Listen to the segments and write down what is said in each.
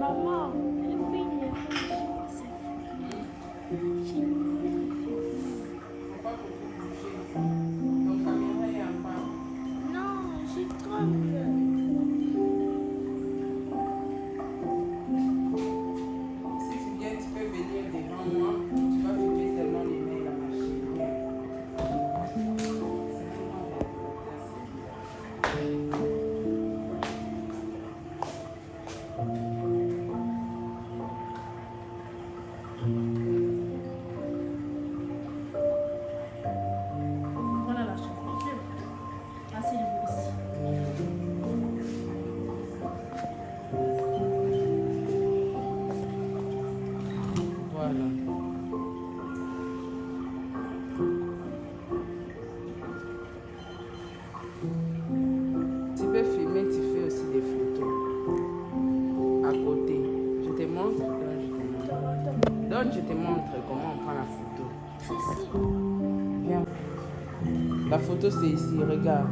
Maman, elle fait une erreur. Non, je tremble. Si tu viens, tu peux venir devant moi. Tu vas filmer seulement les mains et la machine. Voilà la chose. Asseyez-vous ici. Voilà. Tu peux filmer, tu fais aussi des photos. À côté. Je te montre. Donc je te montre comment on prend la photo. Ici. Viens. La photo c'est ici, regarde.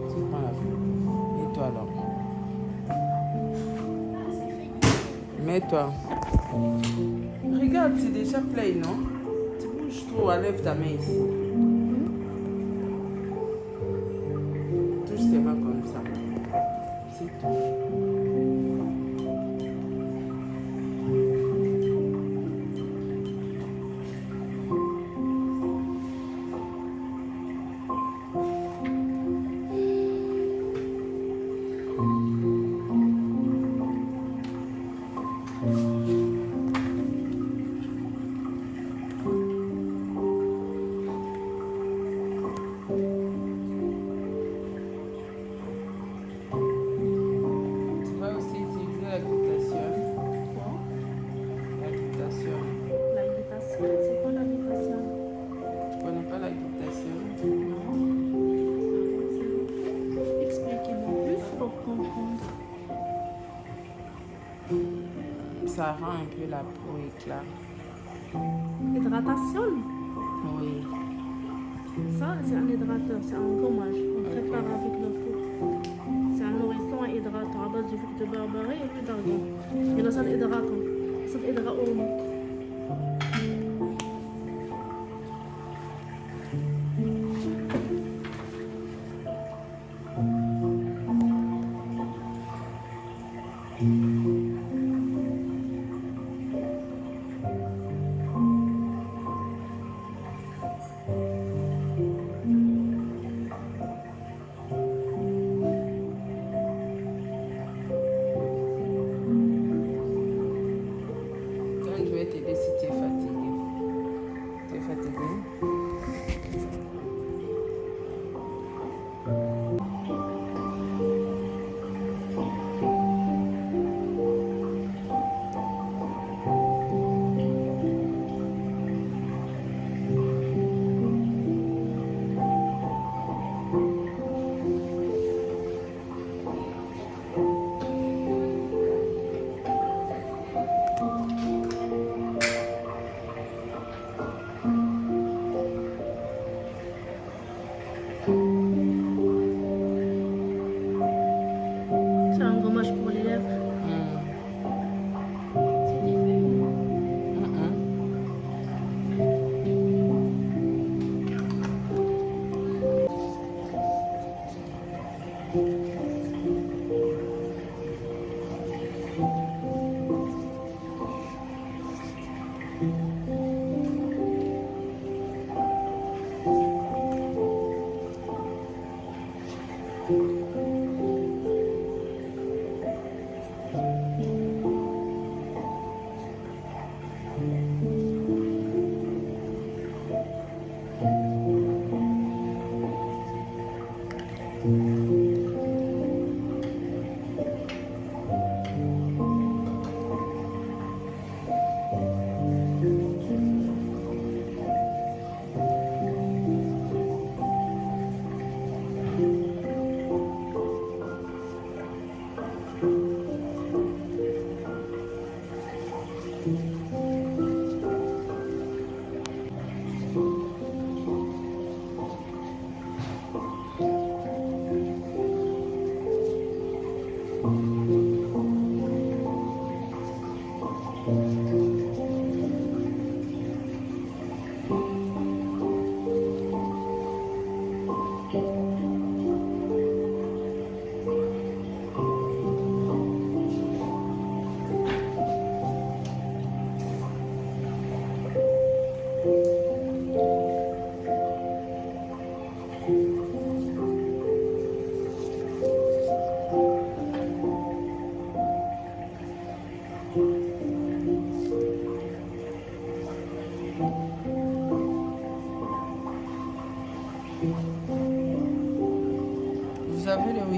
Tu prends la photo. Mets-toi là. Mets-toi. Regarde, c'est déjà play, non? Tu bouges trop, enlève ta main ici. Touche tes mains comme ça. C'est tout. Tu vas aussi utiliser la glutation. Quoi? La glutation. La glutation. C'est quoi la glutation? Tu connais pas la glutation? Expliquez-moi plus pour comprendre. Ça rend un peu la peau éclat. Hydratation. Oui. Ça, c'est un hydrateur, c'est un gommage. On prépare avec le four. C'est un nourrisson et hydratant à base de fruits de barbarie et puis d'argan. Et là, c'est un hydratant. C'est un hydratant. Donc, je vais t'aider si tu es fatigué. Tu es fatigué? C'est un gommage pour les lèvres. C'est différent.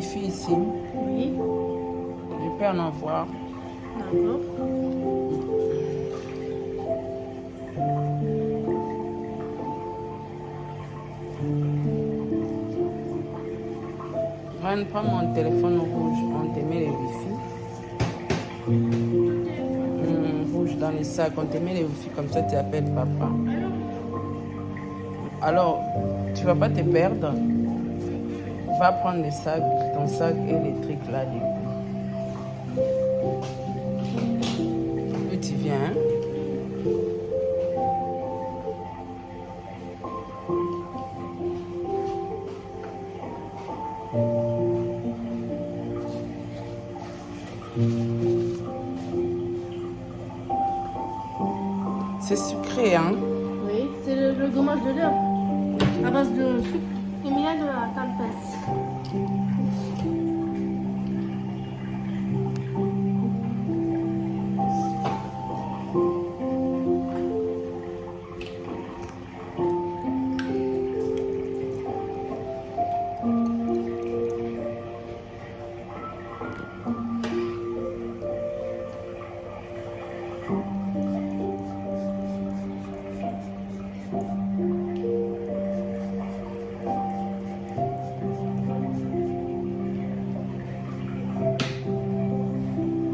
Wi-Fi ici. Oui. Je peux en avoir. D'accord. Prends mon téléphone rouge, on te met les Wi-Fi. Rouge dans les sacs, on te met les Wi-Fi comme ça tu appelles papa. Alors, tu vas pas te perdre. Va prendre les sacs, ton sac et les trucs là du coup. Puis tu viens. Hein? C'est sucré, hein? Oui, c'est le gommage de l'œuf. À base de sucre et miel de la tempête.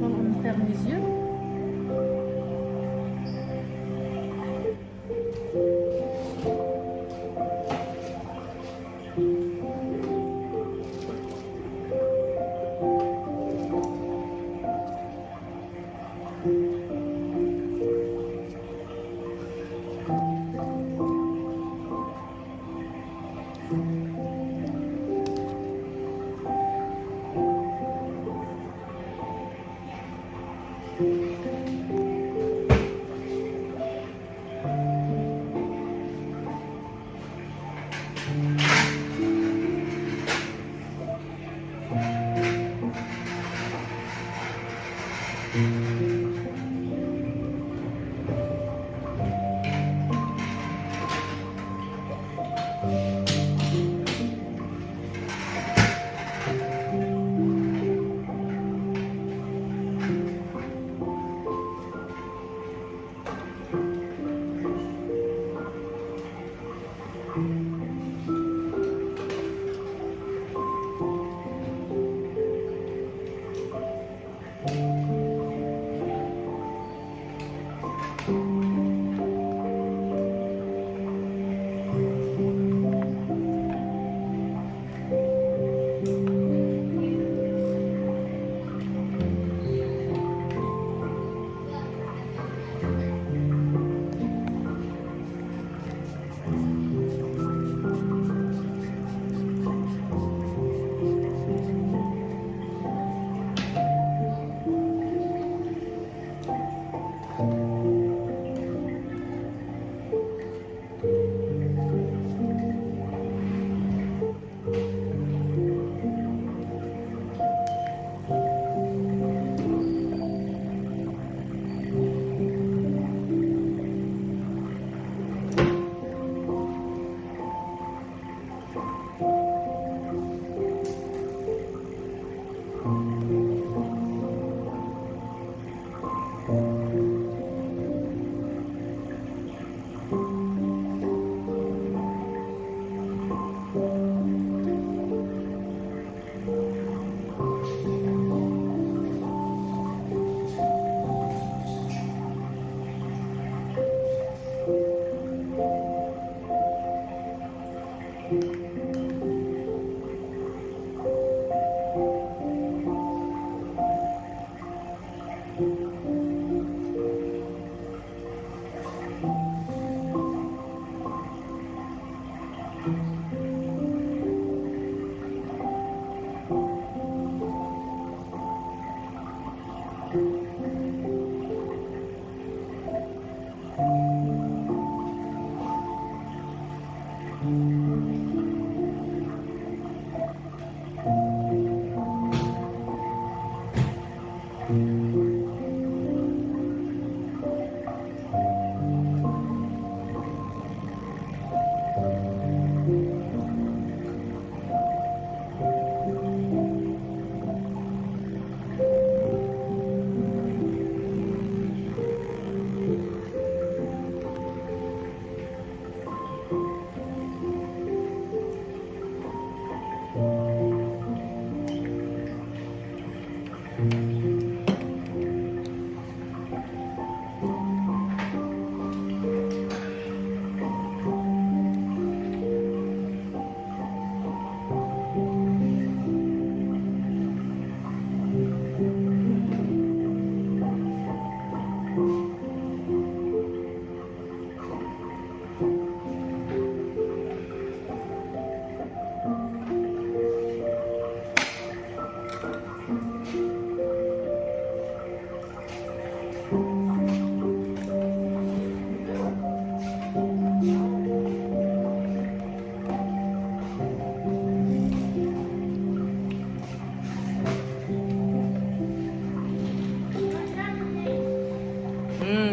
On ferme les yeux.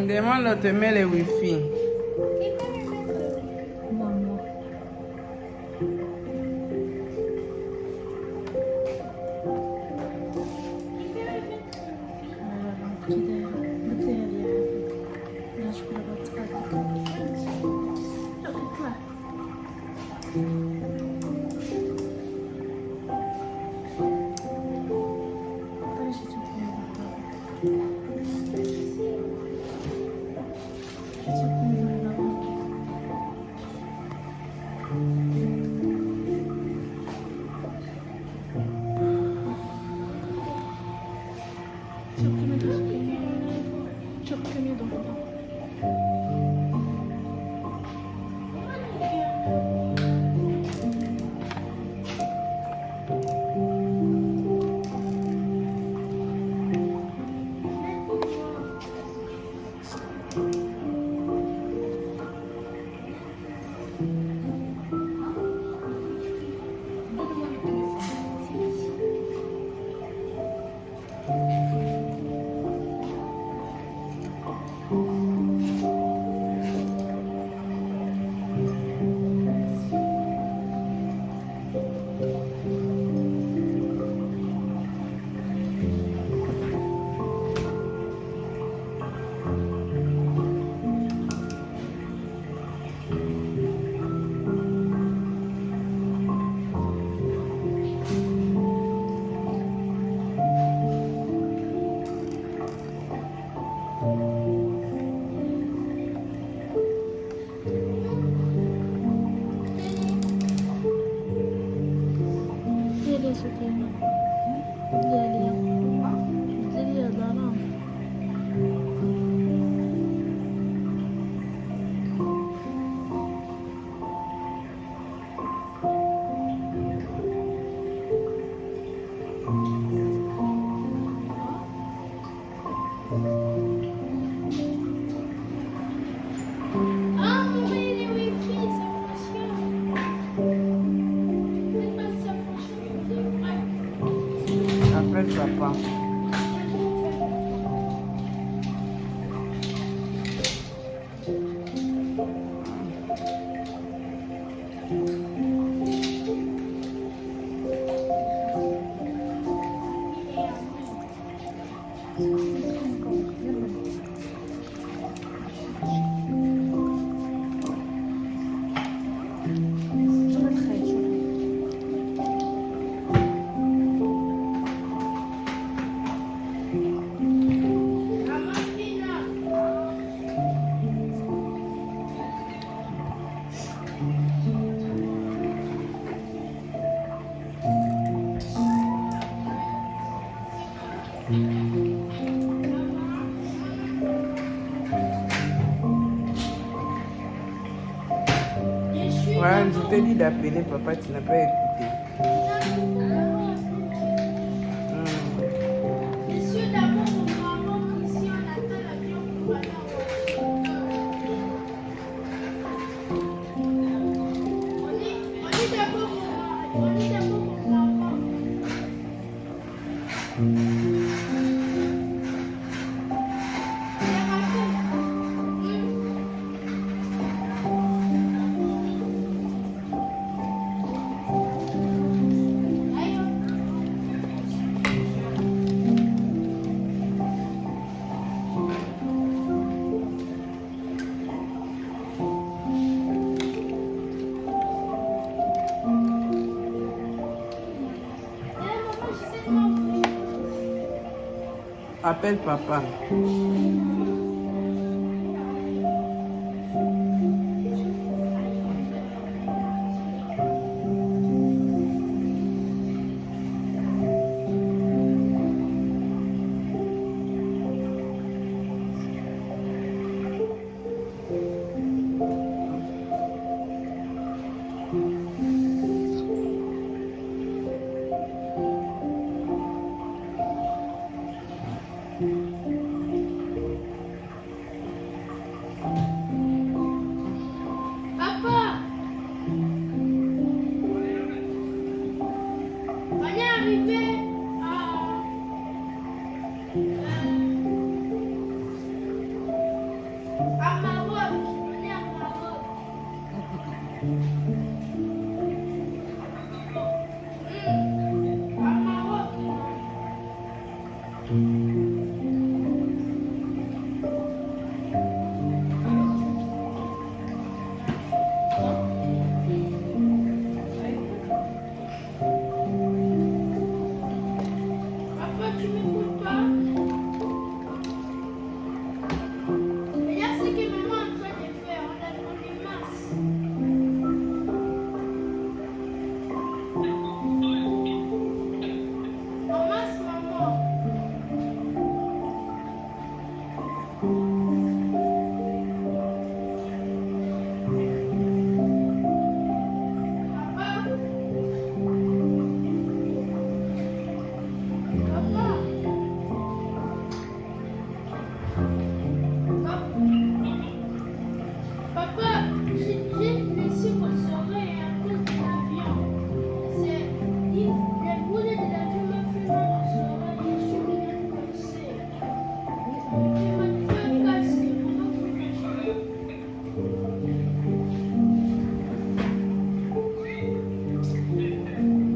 Demande, on te met le wifi. Maman. Çok kötü oldu. Appelle papa. Voilà, je t'ai dit d'appeler papa, tu n'as pas écouté. Messieurs, d'abord, on maman, ici, on attend l'avion pour aller on est d'abord au maman. Appelle papa. Papa, on est arrivé à Maroc. On est à Maroc. À Maroc. Papa, tu m'écoutes pas? Regarde ce que maman est en train de faire. On est mince. On masse maman. Papa. Papa, j'ai laissé mon oreille à cause de l'avion. C'est le boulet de l'avion m'a fait mal aux oreilles et je suis venu me casser. Il m'a fait casser.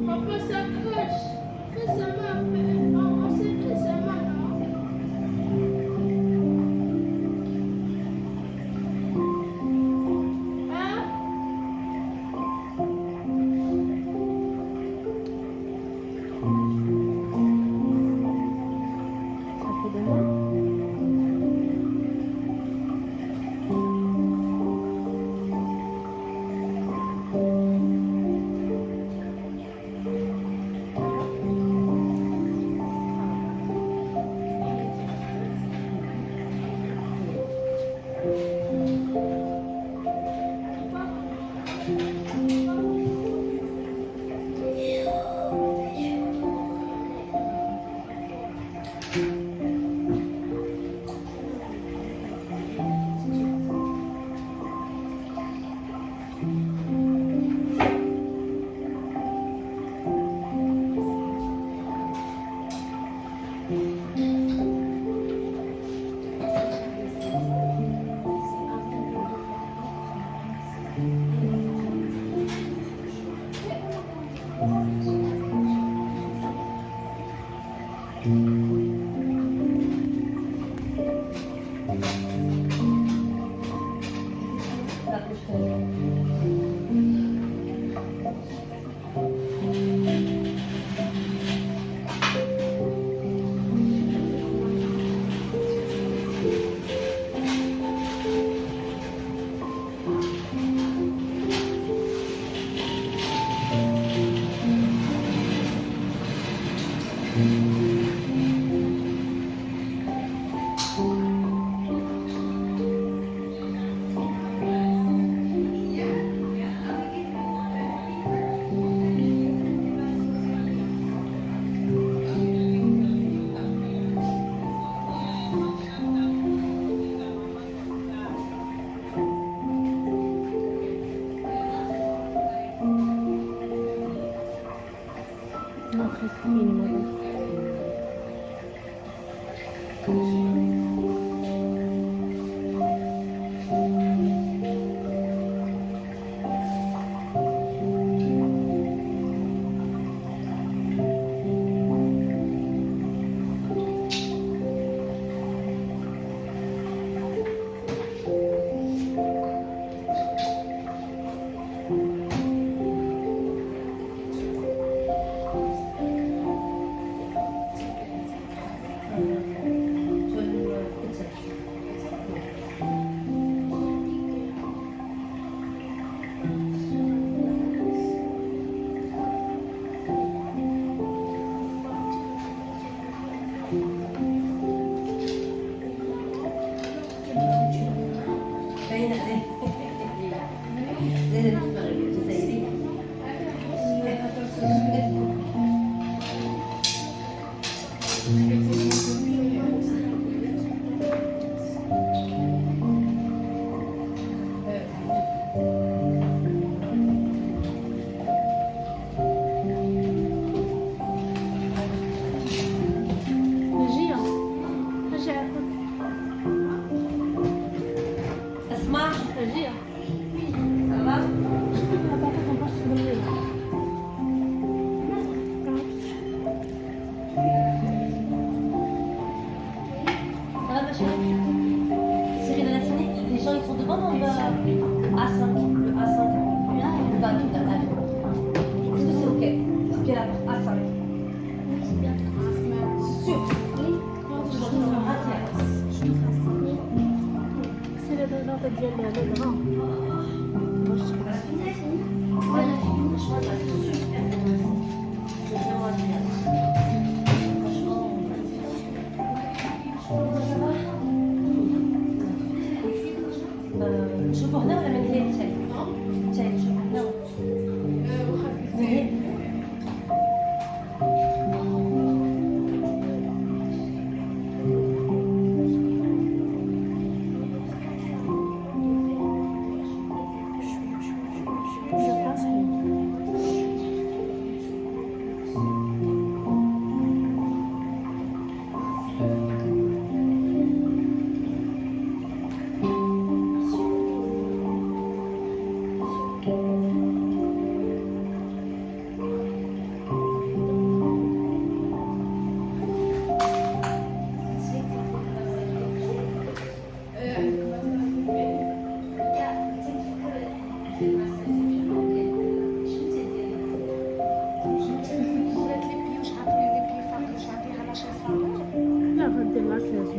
Papa, ça crache. Fais ça un peu. On sait que ça va, non? Hein? Ça fait de mal. Non, presque fini, madame. نجية نجي عافاك اسمع نجية تمام بعطيك نبرش بالليل ça va ma chérie. C'est de la scène, les gens ils sont devant dans le A5, le A5, le bas tout à l'heure. Est-ce que c'est ok? C'est bien là, A5. C'est sûr. Je vais vous faire un tiers. سي الإضافة ديال الغرام شوفوا هنا ولا من هنا شاي؟ شاي شوفوا هنا من هنا. لا غدير العشرة لازم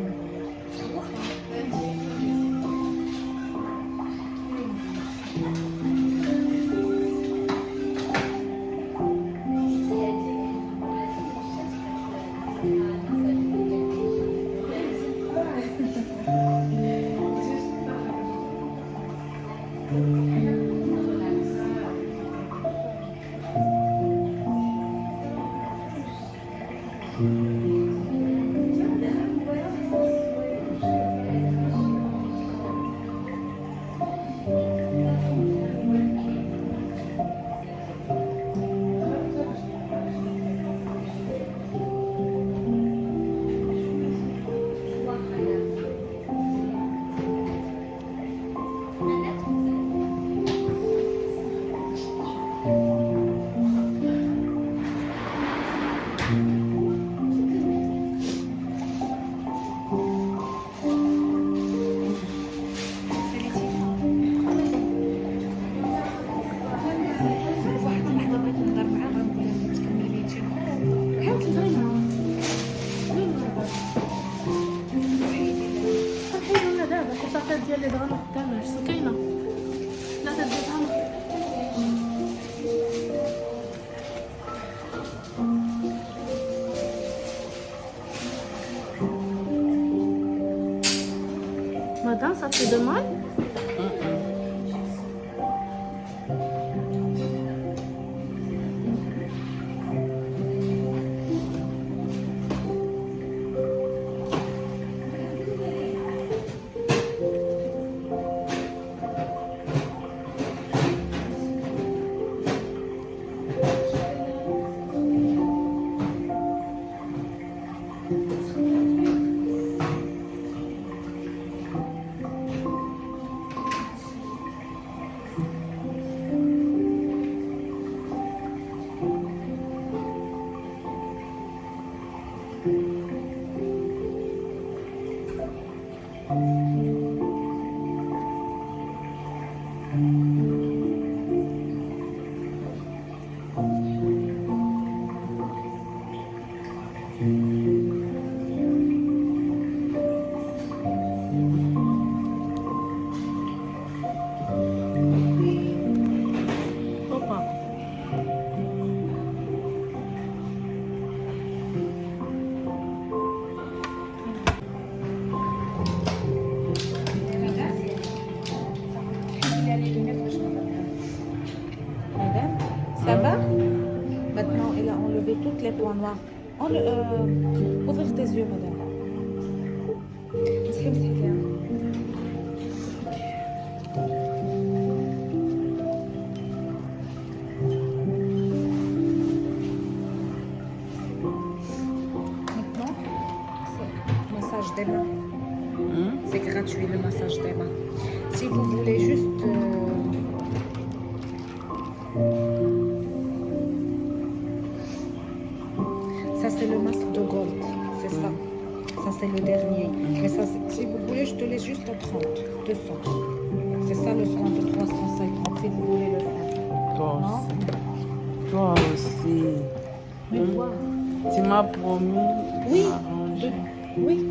ديال اللي دغنا قدامنا شتو كاينه لا تديها مدام صافي دمال اوبا Madame, ça va? Maintenant, elle a enlevé tous les points noirs. Ouvrir yeux, madame. مسحي مسحي ليها. Maintenant, c'est massage des mains. C'est gratuit le massage des mains. Si vous voulez juste ça c'est le masque de gold, c'est ça. Ça c'est le dernier. Mais ça, si vous voulez, je te laisse juste à 30, 200. C'est ça le soin de 350 si vous voulez le faire. Toi Non? aussi. Toi aussi. Mais quoi? Tu m'as promis Oui, d'arranger. oui.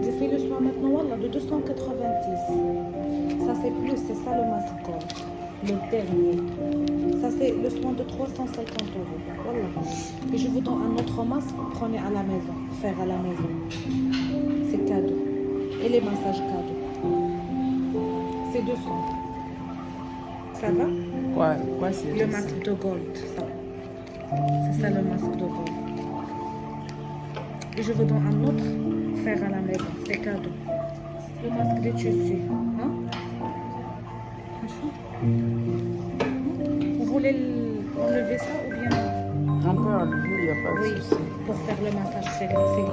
Je fais le soin maintenant, voilà, de 290. Ça c'est plus, c'est ça le masque gold. Le dernier. Ça c'est le soin de 350 euros. Voilà. Et je vous donne un autre masque, prenez à la maison, faire à la maison. C'est cadeau. Et les massages cadeaux. C'est 200. Ça va? Quoi c'est Le masque de gold, ça. C'est ça le masque de gold. Et je vous donne un autre, faire à la maison, c'est cadeau. Le masque de tissu. Hein? Vous voulez enlever ça ou bien On peut enlever, il n'y a pas de oui, souci. pour faire le massage, c'est gratuit.